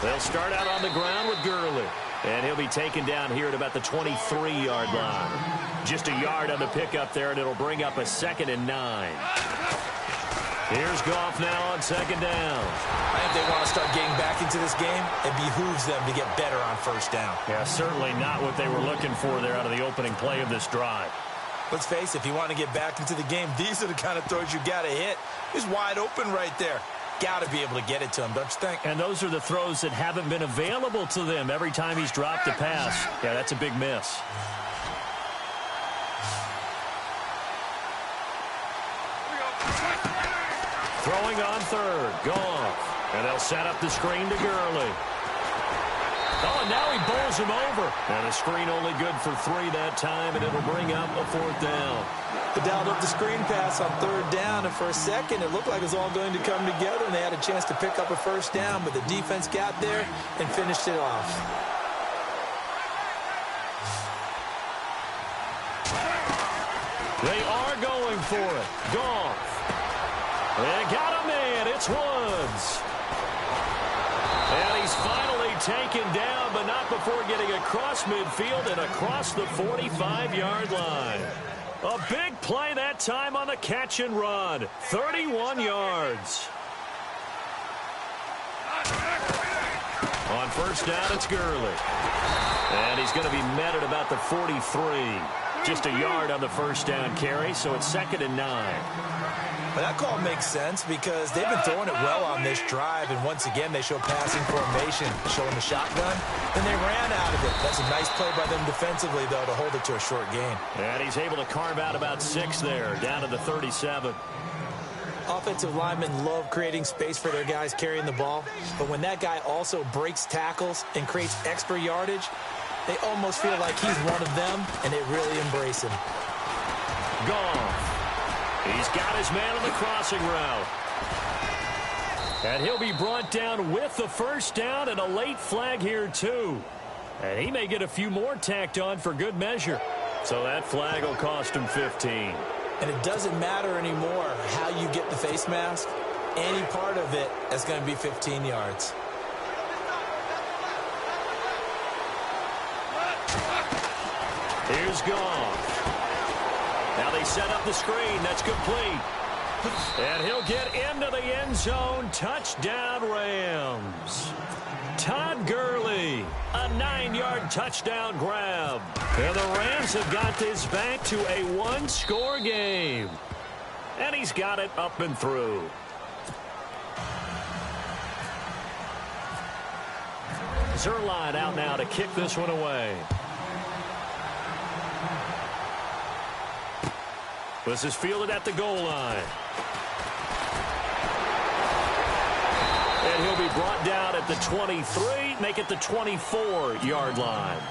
They'll start out on the ground with Gurley. And he'll be taken down here at about the 23-yard line. Just a yard on the pickup there, and it'll bring up a 2nd and 9. Here's Goff now on 2nd down. I think they want to start getting back into this game. It behooves them to get better on 1st down. Yeah, certainly not what they were looking for there out of the opening play of this drive. Let's face it, if you want to get back into the game, these are the kind of throws you got to hit. He's wide open right there. Got to be able to get it to him, don't you think? And those are the throws that haven't been available to them every time he's dropped a pass. Yeah, that's a big miss. Throwing on 3rd, Goff. And they'll set up the screen to Gurley. Oh, and now he bowls him over. And a screen only good for 3 that time, and it'll bring up a 4th down. They dialed up the screen pass on 3rd down, and for a second, it looked like it was all going to come together, and they had a chance to pick up a 1st down, but the defense got there and finished it off. They are going for it. Goff. They got a man. It's Woods. And he's finally taken down, but not before getting across midfield and across the 45-yard line. A big play that time on the catch and run. 31 yards. On 1st down, it's Gurley. And he's going to be met at about the 43. Just a yard on the 1st down carry, so it's 2nd and 9. But that call makes sense because they've been throwing it well on this drive, and once again they show passing formation, showing the shotgun, and they ran out of it. That's a nice play by them defensively, though, to hold it to a short gain. And he's able to carve out about 6 there, down to the 37. Offensive linemen love creating space for their guys carrying the ball, but when that guy also breaks tackles and creates extra yardage, they almost feel like he's one of them, and they really embrace him. Goff. He's got his man on the crossing route. And he'll be brought down with the 1st down and a late flag here, too. And he may get a few more tacked on for good measure. So that flag will cost him 15. And it doesn't matter anymore how you get the face mask. Any part of it is going to be 15 yards. Here's Goff. Now they set up the screen. That's complete. And he'll get into the end zone. Touchdown, Rams. Todd Gurley, a 9-yard touchdown grab. And the Rams have got this back to a 1-score game. And he's got it up and through. Zerline out now to kick this one away. This is fielded at the goal line. And he'll be brought down at the 23, make it the 24-yard line.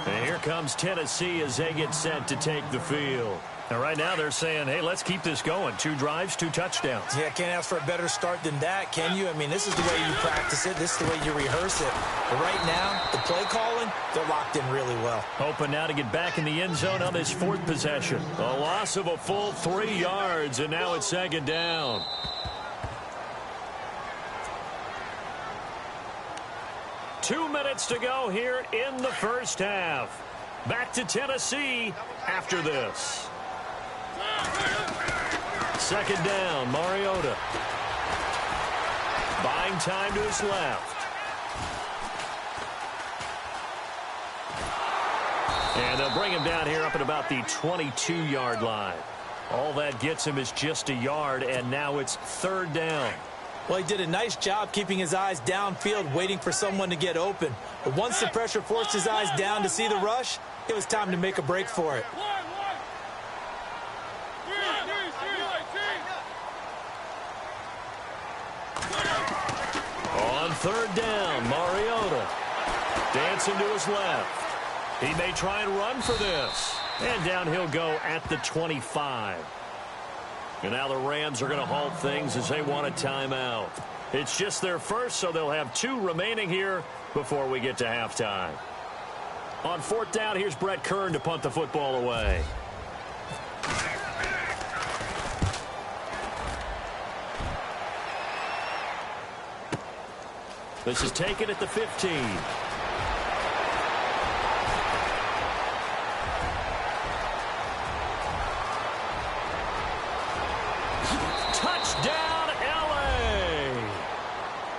And here comes Tennessee as they get set to take the field. And right now they're saying, hey, let's keep this going. 2 drives, 2 touchdowns. Yeah, can't ask for a better start than that, can you? I mean, this is the way you practice it. This is the way you rehearse it. But right now, the play calling, they're locked in really well. Hoping now to get back in the end zone on this 4th possession. A loss of a full 3 yards, and now it's 2nd down. Two minutes to go here in the 1st half. Back to Tennessee after this. 2nd down, Mariota. Buying time to his left. And they'll bring him down here up at about the 22-yard line. All that gets him is just a yard, and now it's 3rd down. Well, he did a nice job keeping his eyes downfield, waiting for someone to get open. But once the pressure forced his eyes down to see the rush, it was time to make a break for it. On 3rd down, Mariota dancing to his left. He may try and run for this. And down he'll go at the 25. And now the Rams are going to halt things as they want a timeout. It's just their first, so they'll have 2 remaining here before we get to halftime. On 4th down, here's Brett Kern to punt the football away. This is taken at the 15. Touchdown, L.A.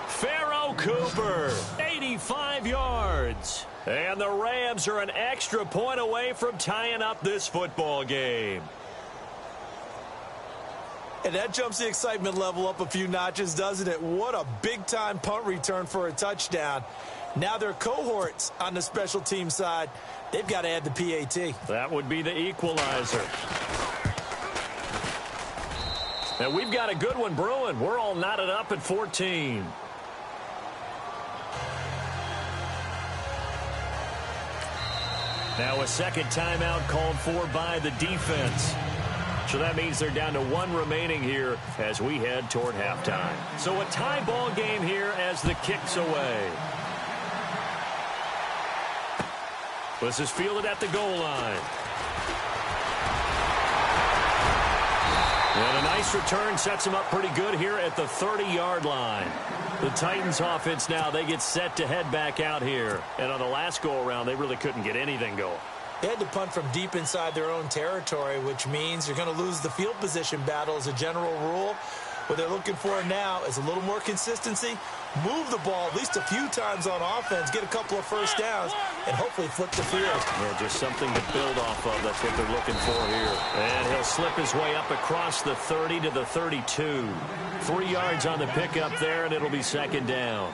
Pharaoh Cooper, 85 yards. And the Rams are an extra point away from tying up this football game. And that jumps the excitement level up a few notches, doesn't it? What a big-time punt return for a touchdown. Now their cohorts on the special team side, they've got to add the PAT. That would be the equalizer. Now we've got a good one brewing. We're all knotted up at 14. Now a second timeout called for by the defense. So that means they're down to one remaining here as we head toward halftime. So a tie ball game here as the kick's away. This is fielded at the goal line. And a nice return sets them up pretty good here at the 30-yard line. The Titans offense now, they get set to head back out here. And on the last go-around, they really couldn't get anything going. They had to punt from deep inside their own territory, which means you're going to lose the field position battle as a general rule. What they're looking for now is a little more consistency, move the ball at least a few times on offense, get a couple of first downs, and hopefully flip the field. Yeah, just something to build off of. That's what they're looking for here. And he'll slip his way up across the 30 to the 32. 3 yards on the pickup there, and it'll be second down.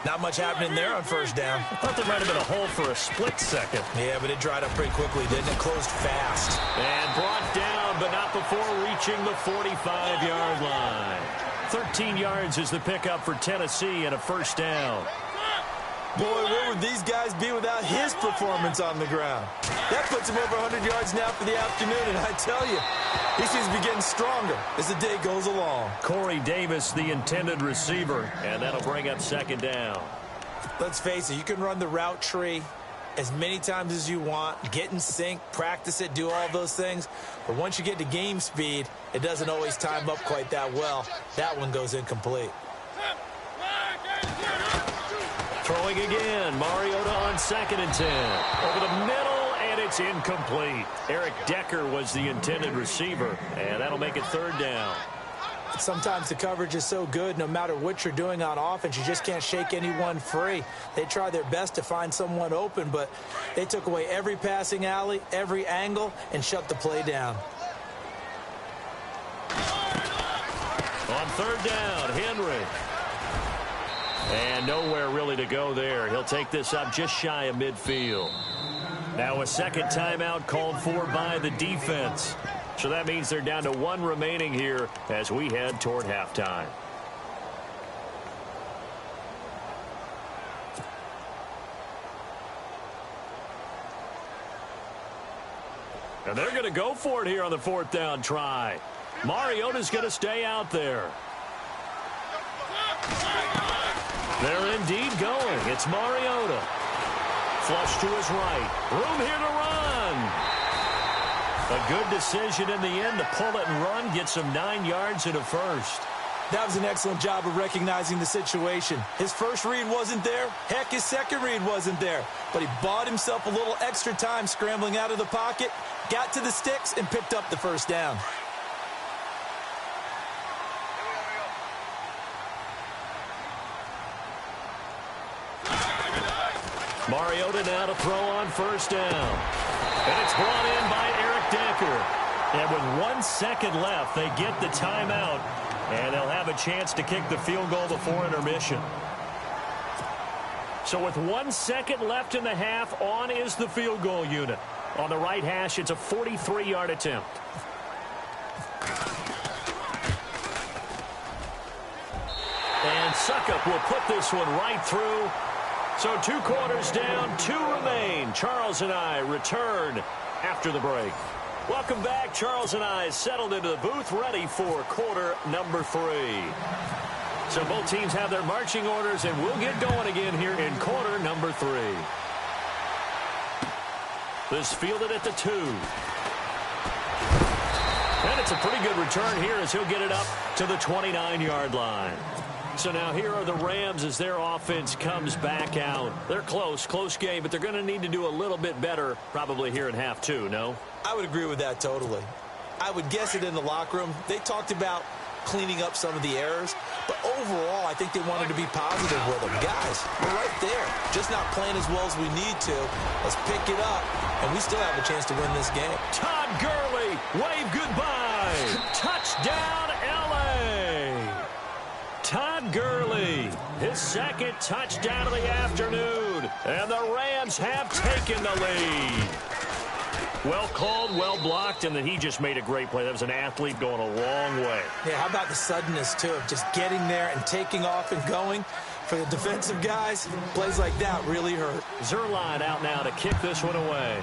Not much happening there on first down. I thought there might have been a hole for a split second. Yeah, but it dried up pretty quickly, didn't it? Closed fast. And brought down, but not before reaching the 45-yard line. 13 yards is the pickup for Tennessee and a first down. Boy, where would these guys be without his performance on the ground? That puts him over 100 yards now for the afternoon, and I tell you, he seems to be getting stronger as the day goes along. Corey Davis, the intended receiver, and that'll bring up second down. Let's face it, you can run the route tree as many times as you want, get in sync, practice it, do all those things. But once you get to game speed, it doesn't always time up quite that well. That one goes incomplete. Throwing again, Mariota on 2nd and 10. Over the middle, and it's incomplete. Eric Decker was the intended receiver, and that'll make it third down. Sometimes the coverage is so good, no matter what you're doing on offense, you just can't shake anyone free. They try their best to find someone open, but they took away every passing alley, every angle, and shut the play down. On third down, Henry. And nowhere really to go there. He'll take this up just shy of midfield. Now a second timeout called for by the defense. So that means they're down to one remaining here as we head toward halftime. And they're going to go for it here on the fourth down try. Mariota's going to stay out there. They're indeed going. It's Mariota. Flush to his right. Room here to run. A good decision in the end to pull it and run. Gets him 9 yards and a first. That was an excellent job of recognizing the situation. His first read wasn't there. Heck, his second read wasn't there. But he bought himself a little extra time scrambling out of the pocket, got to the sticks, and picked up the first down. Mariota now to throw on first down. And it's brought in by Eric Decker. And with 1 second left, they get the timeout. And they'll have a chance to kick the field goal before intermission. So with 1 second left in the half, on is the field goal unit. On the right hash, it's a 43-yard attempt. And Suckup will put this one right through. So 2 quarters down, 2 remain. Charles and I return after the break. Welcome back. Charles and I settled into the booth, ready for quarter number 3. So both teams have their marching orders, and we'll get going again here in quarter number 3. This fielded at the 2. And it's a pretty good return here as he'll get it up to the 29-yard line. So now here are the Rams as their offense comes back out. They're close game, but they're going to need to do a little bit better probably here in half two, no? I would agree with that totally. I would guess it in the locker room. They talked about cleaning up some of the errors, but overall, I think they wanted to be positive with them. Guys, we're right there. Just not playing as well as we need to. Let's pick it up, and we still have a chance to win this game. Todd Gurley, wave goodbye. Touchdown, L.A. Todd Gurley, his second touchdown of the afternoon, and the Rams have taken the lead. Well called, well blocked, and then he just made a great play. That was an athlete going a long way. Yeah, how about the suddenness, too, of just getting there and taking off and going? For the defensive guys, plays like that really hurt. Zerline out now to kick this one away.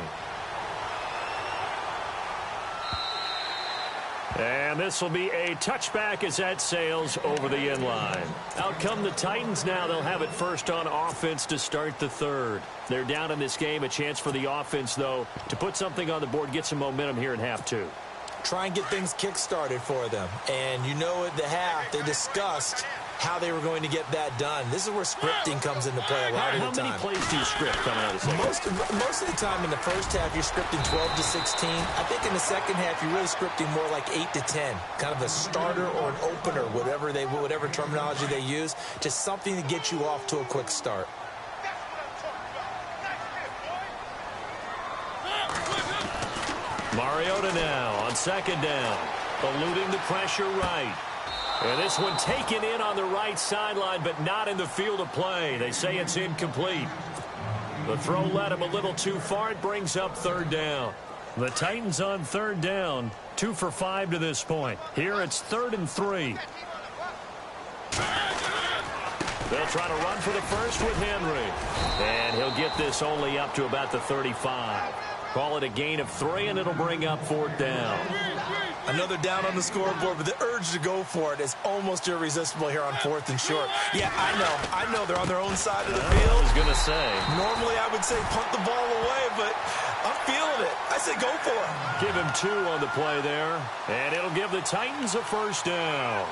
And this will be a touchback as that sails over the end line. Out come the Titans now. They'll have it first on offense to start the third. They're down in this game. A chance for the offense, though, to put something on the board, get some momentum here in half two. Try and get things kick-started for them. And you know at the half, they discussed how they were going to get that done. This is where scripting comes into play a lot of the time. How many plays do you script coming out of the second? Most of the time in the first half, you're scripting 12 to 16. I think in the second half, you're really scripting more like 8 to 10. Kind of a starter or an opener, whatever terminology they use. Just something to get you off to a quick start. Mariota now on second down. Eluding the pressure right. And this one taken in on the right sideline, but not in the field of play. They say it's incomplete. The throw led him a little too far. It brings up third down. The Titans on third down, 2 for 5 to this point. Here it's 3rd and 3. They'll try to run for the first with Henry. And he'll get this only up to about the 35. Call it a gain of 3, and it'll bring up 4th down. Another down on the scoreboard, but the urge to go for it is almost irresistible here on 4th and short. Yeah, I know they're on their own side of the field. I was going to say. Normally I would say punt the ball away, but I'm feeling it. I say go for it. Give him 2 on the play there, and it'll give the Titans a first down.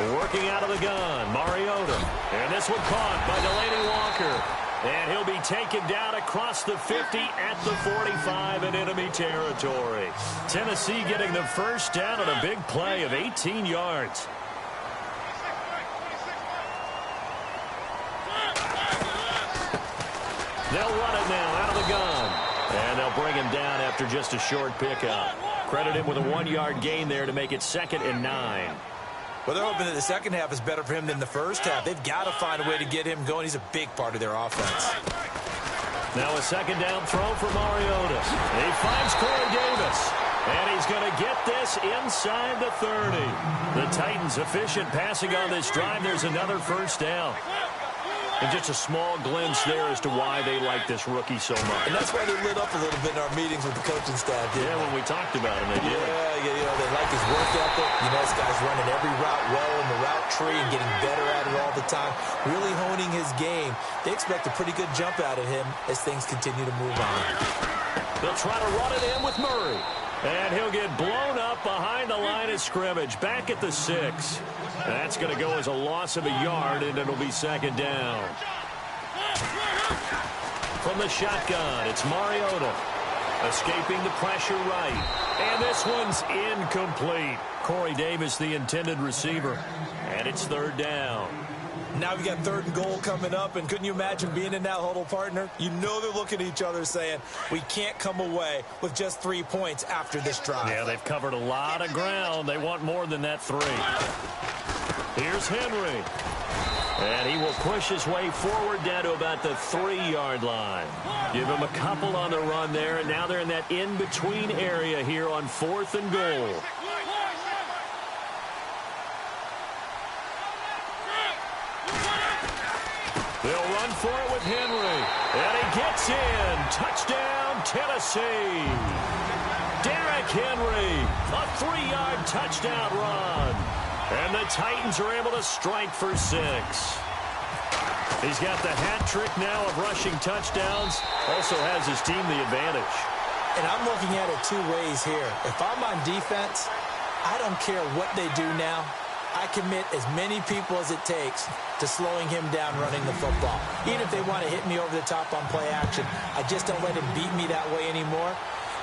Working out of the gun, Mariota. And this one caught by Delaney Walker. And he'll be taken down across the 50 at the 45 in enemy territory. Tennessee getting the first down on a big play of 18 yards. They'll run it now out of the gun. And they'll bring him down after just a short pickup. Credit him with a 1-yard gain there to make it 2nd and 9. Well, they're hoping that the second half is better for him than the first half. They've got to find a way to get him going. He's a big part of their offense. Now a second down throw for Mariota. He finds Corey Davis. And he's going to get this inside the 30. The Titans efficient passing on this drive. There's another first down. And just a small glimpse there as to why they like this rookie so much. And that's why they lit up a little bit in our meetings with the coaching staff. Yeah, when we talked about him, they did. Yeah, they like his work ethic. This guy's running every route well in the route tree and getting better at it all the time. Really honing his game. They expect a pretty good jump out of him as things continue to move on. They'll try to run it in with Murray. And he'll get blown up behind the line of scrimmage. Back at the 6. That's going to go as a loss of a yard, and it'll be second down. From the shotgun, it's Mariota. Escaping the pressure right. And this one's incomplete. Corey Davis, the intended receiver. And it's third down. Now we got 3rd and goal coming up, and couldn't you imagine being in that huddle, partner? You know they're looking at each other saying, we can't come away with just 3 points after this drive. Yeah, they've covered a lot of ground. They want more than that 3. Here's Henry. And he will push his way forward down to about the 3-yard line. Give him a couple on the run there, and now they're in that in-between area here on 4th and goal. They'll run for it with Henry. And he gets in. Touchdown, Tennessee. Derrick Henry, a 3-yard touchdown run. And the Titans are able to strike for 6. He's got the hat trick now of rushing touchdowns. Also has his team the advantage. And I'm looking at it two ways here. If I'm on defense, I don't care what they do now. I commit as many people as it takes to slowing him down running the football. Even if they want to hit me over the top on play action, I just don't let him beat me that way anymore.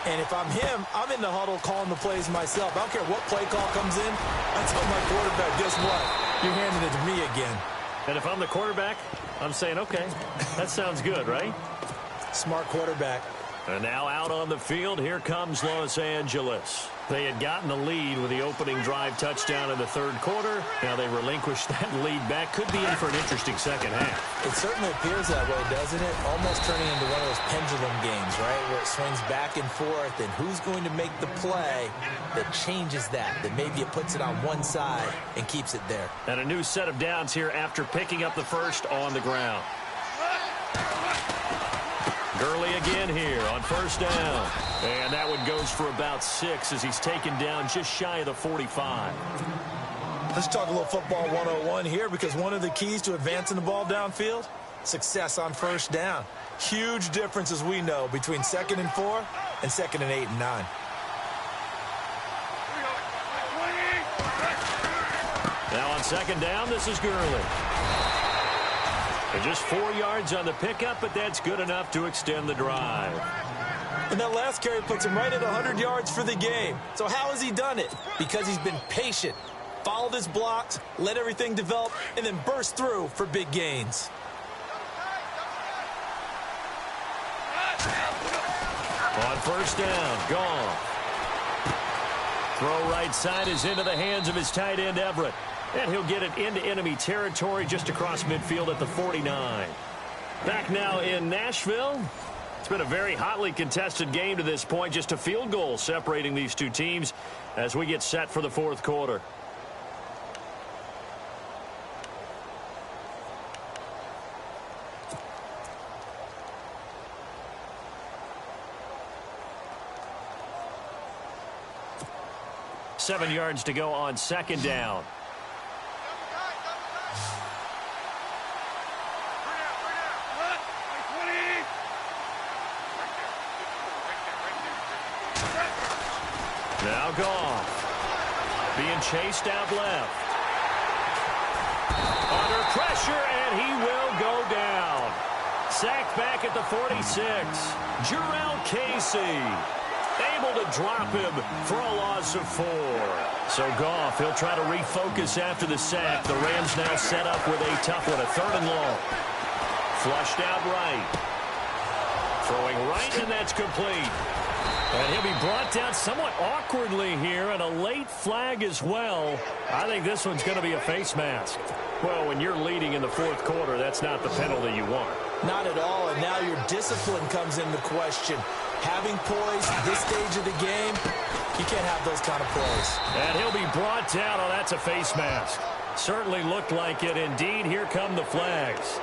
And if I'm him, I'm in the huddle calling the plays myself. I don't care what play call comes in. I tell my quarterback, guess what? You're handing it to me again. And if I'm the quarterback, I'm saying, okay, that sounds good, right? Smart quarterback. And now out on the field, here comes Los Angeles. They had gotten the lead with the opening drive touchdown in the third quarter. Now they relinquished that lead back. Could be in for an interesting second half. It certainly appears that way, doesn't it? Almost turning into one of those pendulum games, right, where it swings back and forth, and who's going to make the play that changes that maybe it puts it on one side and keeps it there. And a new set of downs here after picking up the first on the ground. Gurley again here on first down. And that one goes for about 6 as he's taken down just shy of the 45. Let's talk a little football 101 here, because one of the keys to advancing the ball downfield, success on first down. Huge difference, as we know, between 2nd and 4 and 2nd and 8 and 9. Now on second down, this is Gurley. And just 4 yards on the pickup, but that's good enough to extend the drive. And that last carry puts him right at 100 yards for the game. So how has he done it? Because he's been patient, followed his blocks, let everything develop, and then burst through for big gains. On first down, gone. Throw right side is into the hands of his tight end, Everett. And he'll get it into enemy territory just across midfield at the 49. Back now in Nashville. It's been a very hotly contested game to this point. Just a field goal separating these two teams as we get set for the fourth quarter. Seven yards to go on second down. Now Goff being chased out left. Under pressure, and he will go down. Sacked back at the 46. Jarrell Casey able to drop him for a loss of 4. So Goff, he'll try to refocus after the sack. The Rams now set up with a tough one, a 3rd and long. Flushed out right. Throwing right, and that's complete. And he'll be brought down somewhat awkwardly here, and a late flag as well. I think this one's going to be a face mask. Well, when you're leading in the fourth quarter, that's not the penalty you want. Not at all, and now your discipline comes into question. Having poise at this stage of the game, you can't have those kind of plays. And he'll be brought down. Oh, that's a face mask. Certainly looked like it. Indeed, here come the flags.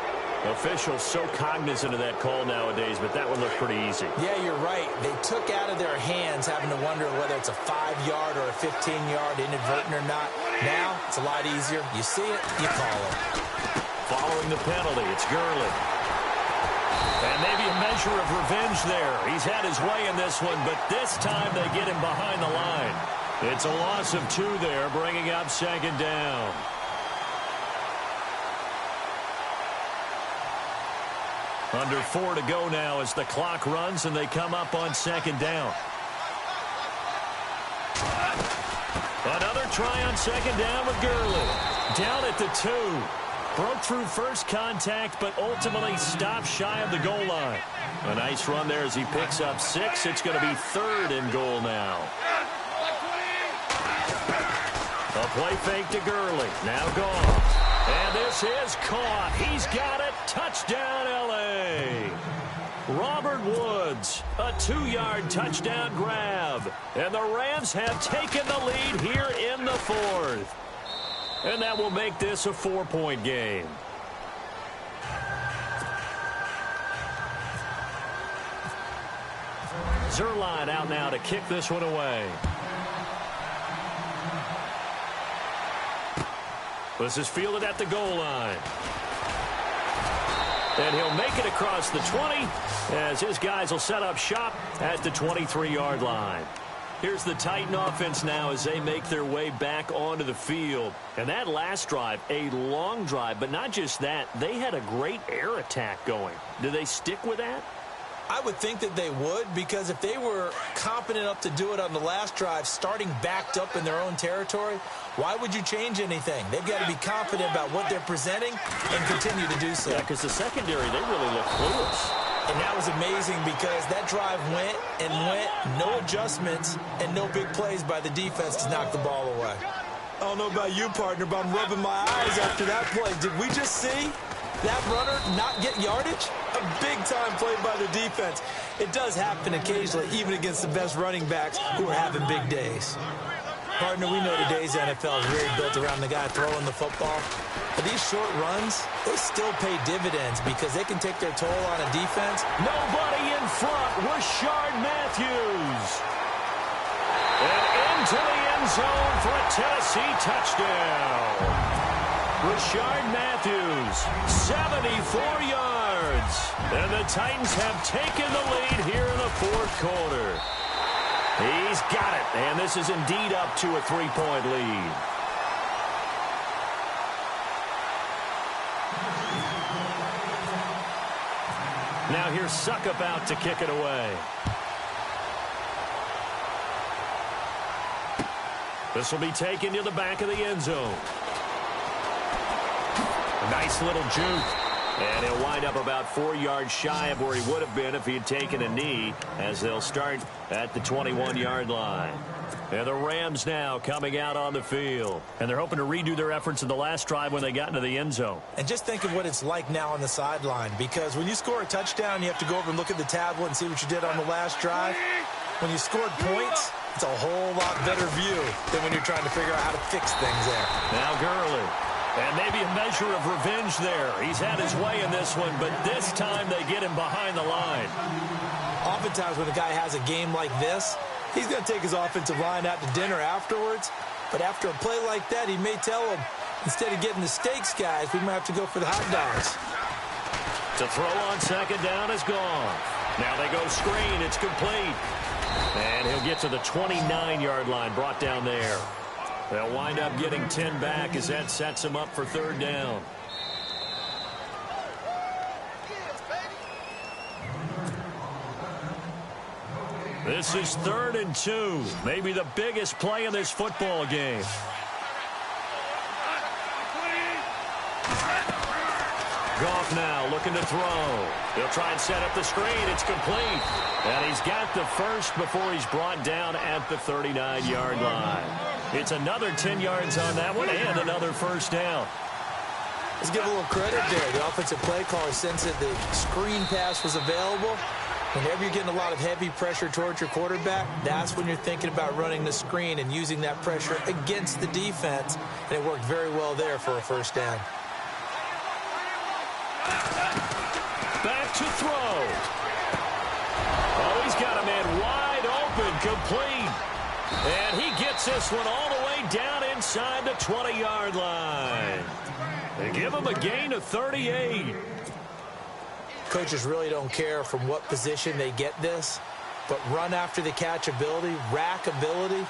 Officials so cognizant of that call nowadays, but that one looked pretty easy. Yeah, you're right. They took out of their hands having to wonder whether it's a 5-yard or a 15-yard inadvertent or not. Now, it's a lot easier. You see it, you call it. Following the penalty, it's Gurley. And maybe a measure of revenge there. He's had his way in this one, but this time they get him behind the line. It's a loss of 2 there, bringing up second down. Under 4 to go now as the clock runs, and they come up on second down. Another try on second down with Gurley. Down at the 2. Broke through first contact, but ultimately stopped shy of the goal line. A nice run there as he picks up 6. It's going to be 3rd and goal now. A play fake to Gurley. Now gone. And this is caught. He's got it. Touchdown, L.A. Robert Woods, a 2-yard touchdown grab. And the Rams have taken the lead here in the 4th. And that will make this a 4-point game. Zerline out now to kick this one away. This is fielded at the goal line. And he'll make it across the 20 as his guys will set up shop at the 23-yard line. Here's the Titan offense now as they make their way back onto the field. And that last drive, a long drive, but not just that. They had a great air attack going. Do they stick with that? I would think that they would, because if they were competent enough to do it on the last drive, starting backed up in their own territory, why would you change anything? They've got to be confident about what they're presenting and continue to do so. Yeah, because the secondary, they really look clueless. And that was amazing because that drive went and went, no adjustments, and no big plays by the defense to knock the ball away. I don't know about you, partner, but I'm rubbing my eyes after that play. Did we just see that runner not get yardage? A big-time play by the defense. It does happen occasionally, even against the best running backs who are having big days. Partner, we know today's NFL is really built around the guy throwing the football. But these short runs, they still pay dividends because they can take their toll on a defense. Nobody in front. Rashard Matthews. And into the end zone for a Tennessee touchdown. Rashard Matthews, 74 yards. And the Titans have taken the lead here in the fourth quarter. He's got it. And this is indeed up to a 3-point lead. Now here's Suckup out to kick it away. This will be taken to the back of the end zone. Nice little juke. And he'll wind up about 4 yards shy of where he would have been if he had taken a knee, as they'll start at the 21-yard line. And the Rams now coming out on the field. And they're hoping to redo their efforts in the last drive when they got into the end zone. And just think of what it's like now on the sideline, because when you score a touchdown, you have to go over and look at the tablet and see what you did on the last drive. When you scored points, it's a whole lot better view than when you're trying to figure out how to fix things there. Now Gurley. And maybe a measure of revenge there. He's had his way in this one, but this time they get him behind the line. Oftentimes when a guy has a game like this, he's going to take his offensive line out to dinner afterwards. But after a play like that, he may tell him, instead of getting the steaks, guys, we might have to go for the hot dogs. To throw on second down is gone. Now they go screen. It's complete. And he'll get to the 29-yard line, brought down there. They'll wind up getting 10 back as that sets them up for third down. This is 3rd and 2. Maybe the biggest play in this football game. Goff now looking to throw. He'll try and set up the screen. It's complete. And he's got the first before he's brought down at the 39-yard line. It's another 10 yards on that one and another first down. Let's give a little credit there. The offensive play caller sensed that the screen pass was available. Whenever you're getting a lot of heavy pressure towards your quarterback, that's when you're thinking about running the screen and using that pressure against the defense. And it worked very well there for a first down. Back to throw. Oh, he's got a man wide open, complete. And he gets this one all the way down inside the 20-yard line. They give him a gain of 38. Coaches really don't care from what position they get this, but run after the catch ability, rack ability,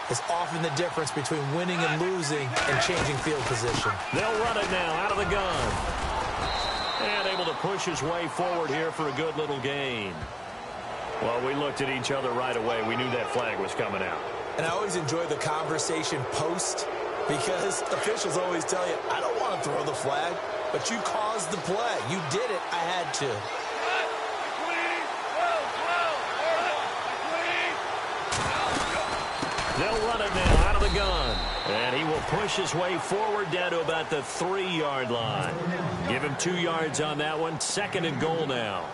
is often the difference between winning and losing and changing field position. They'll run it now out of the gun. And able to push his way forward here for a good little gain. Well, we looked at each other right away. We knew that flag was coming out. And I always enjoy the conversation post, because officials always tell you, I don't want to throw the flag, but you caused the play. You did it. I had to. They'll run it now out of the gun. And he will push his way forward down to about the 3-yard line. Give him 2 yards on that one. 2nd and goal now.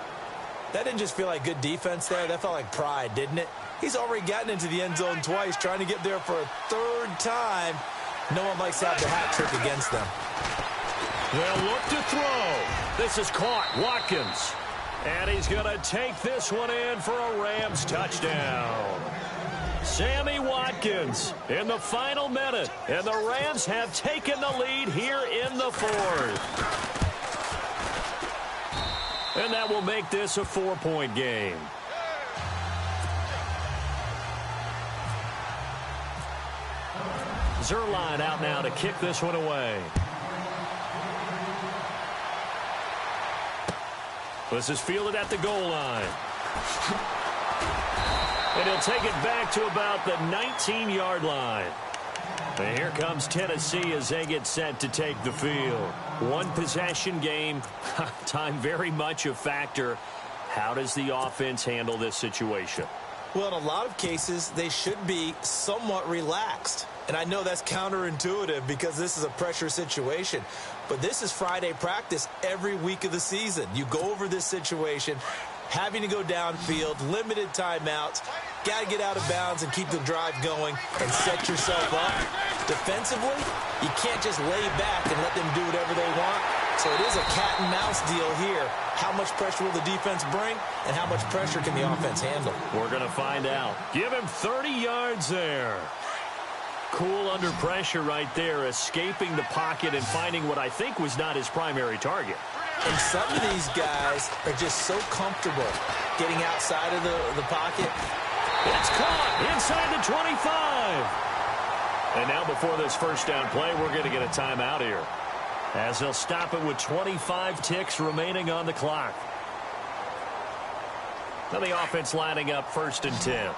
That didn't just feel like good defense there. That felt like pride, didn't it? He's already gotten into the end zone twice, trying to get there for a 3rd time. No one likes to have the hat trick against them. They'll look to throw. This is caught. Watkins. And he's going to take this one in for a Rams touchdown. Sammy Watkins in the final minute, and the Rams have taken the lead here in the fourth. And that will make this a 4-point game. Zerline out now to kick this one away. This is fielded at the goal line. And he'll take it back to about the 19-yard line. And here comes Tennessee as they get set to take the field. One possession game. Time very much a factor. How does the offense handle this situation? Well, in a lot of cases, they should be somewhat relaxed. And I know that's counterintuitive because this is a pressure situation. But this is Friday practice every week of the season. You go over this situation, having to go downfield, limited timeouts, got to get out of bounds and keep the drive going and set yourself up. Defensively, you can't just lay back and let them do whatever they want. So it is a cat and mouse deal here. How much pressure will the defense bring and how much pressure can the offense handle? We're going to find out. Give him 30 yards there. Cool under pressure right there, escaping the pocket and finding what I think was not his primary target. And some of these guys are just so comfortable getting outside of the pocket. It's caught inside the 25. And now before this first down play, we're going to get a timeout here, as they'll stop it with 25 ticks remaining on the clock. Now the offense lining up 1st and 10.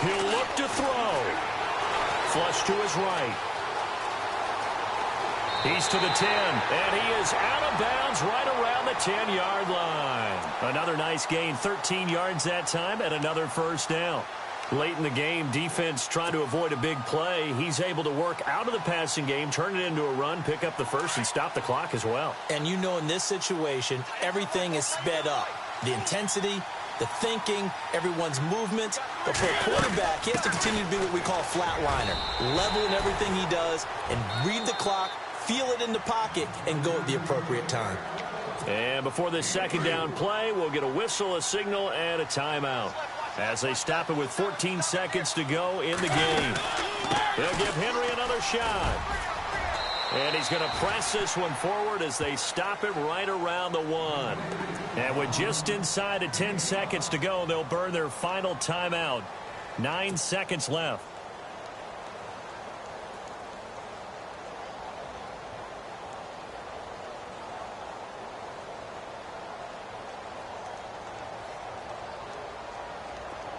He'll look to throw. Flush to his right. He's to the 10, and he is out of bounds right around the 10-yard line. Another nice gain, 13 yards that time, and another first down. Late in the game, defense trying to avoid a big play. He's able to work out of the passing game, turn it into a run, pick up the first, and stop the clock as well. And you know in this situation, everything is sped up. The intensity, the thinking, everyone's movement. But for a quarterback, he has to continue to be what we call a flatliner. Level in everything he does and read the clock, feel it in the pocket, and go at the appropriate time. And before this second down play, we'll get a whistle, a signal, and a timeout, as they stop it with 14 seconds to go in the game. They'll give Henry another shot. And he's going to press this one forward as they stop it right around the 1. And with just inside of 10 seconds to go, they'll burn their final timeout. 9 seconds left.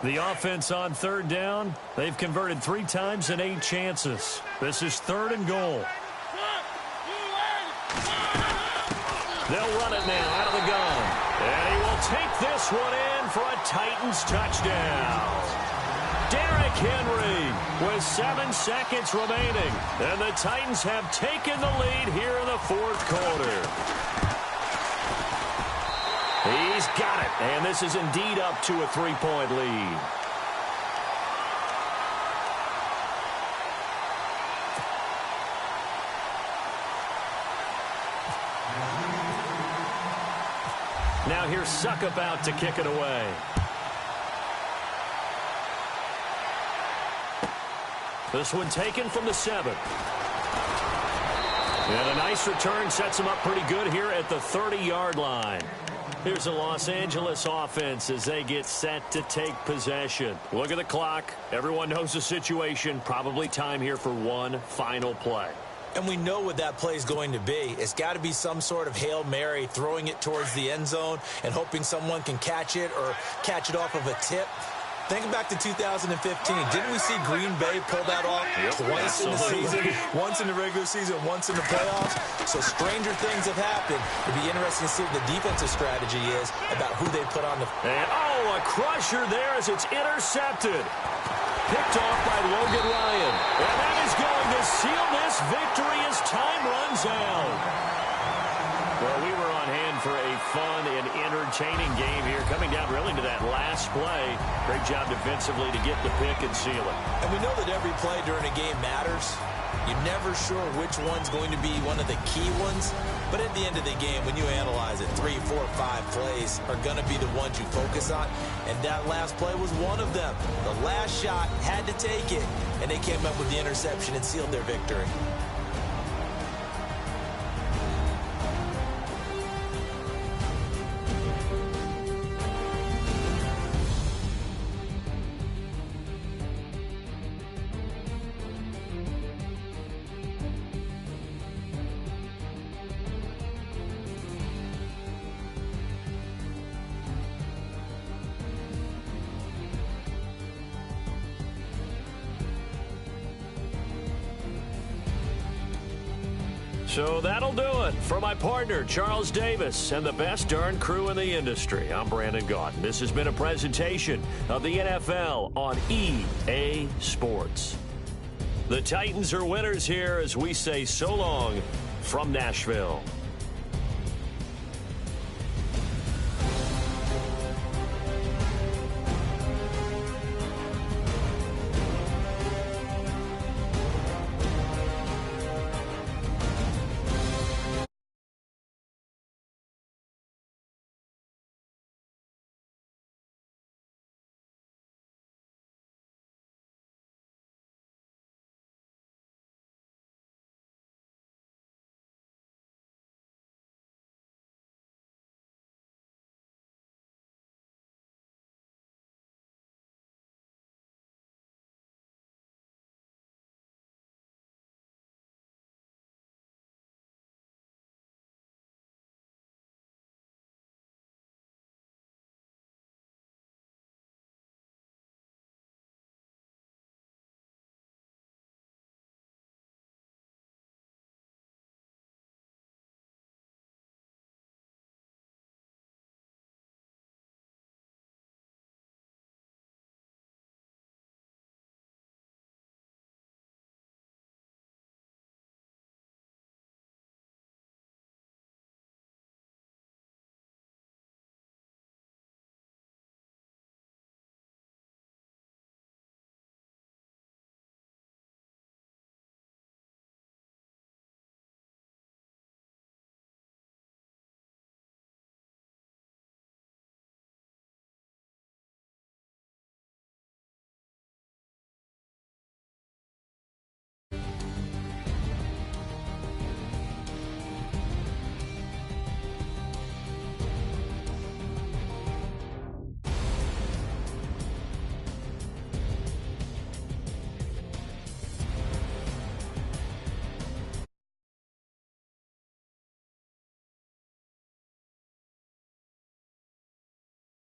The offense on 3rd down, they've converted 3 times in 8 chances. This is 3rd and goal. They'll run it now out of the gun. And he will take this one in for a Titans touchdown. Derrick Henry with 7 seconds remaining. And the Titans have taken the lead here in the 4th quarter. He's got it, and this is indeed up to a 3-point lead. Now here's Suckup out to kick it away. This one taken from the 7. And a nice return sets him up pretty good here at the 30-yard line. Here's the Los Angeles offense as they get set to take possession. Look at the clock. Everyone knows the situation. Probably time here for one final play. And we know what that play is going to be. It's got to be some sort of Hail Mary, throwing it towards the end zone and hoping someone can catch it or catch it off of a tip. Think back to 2015. Didn't we see Green Bay pull that off twice in the season? Once in the regular season, once in the playoffs. So stranger things have happened. It'd be interesting to see what the defensive strategy is about who they put on the... And, oh, a crusher there as it's intercepted. Picked off by Logan Ryan. And that is going to seal this victory as time runs out. Well, we were on hand for a fun and entertaining game here, coming down really to that last play. Great job defensively to get the pick and seal it. And we know that every play during a game matters, You're never sure which one's going to be one of the key ones. But at the end of the game, when you analyze it, 3, 4, 5 plays are going to be the ones you focus on. And that last play was one of them. The last shot had to take it, and they came up with the interception and sealed their victory. So that'll do it for my partner, Charles Davis, and the best darn crew in the industry. I'm Brandon Gaudin. This has been a presentation of the NFL on EA Sports. The Titans are winners here as we say so long from Nashville.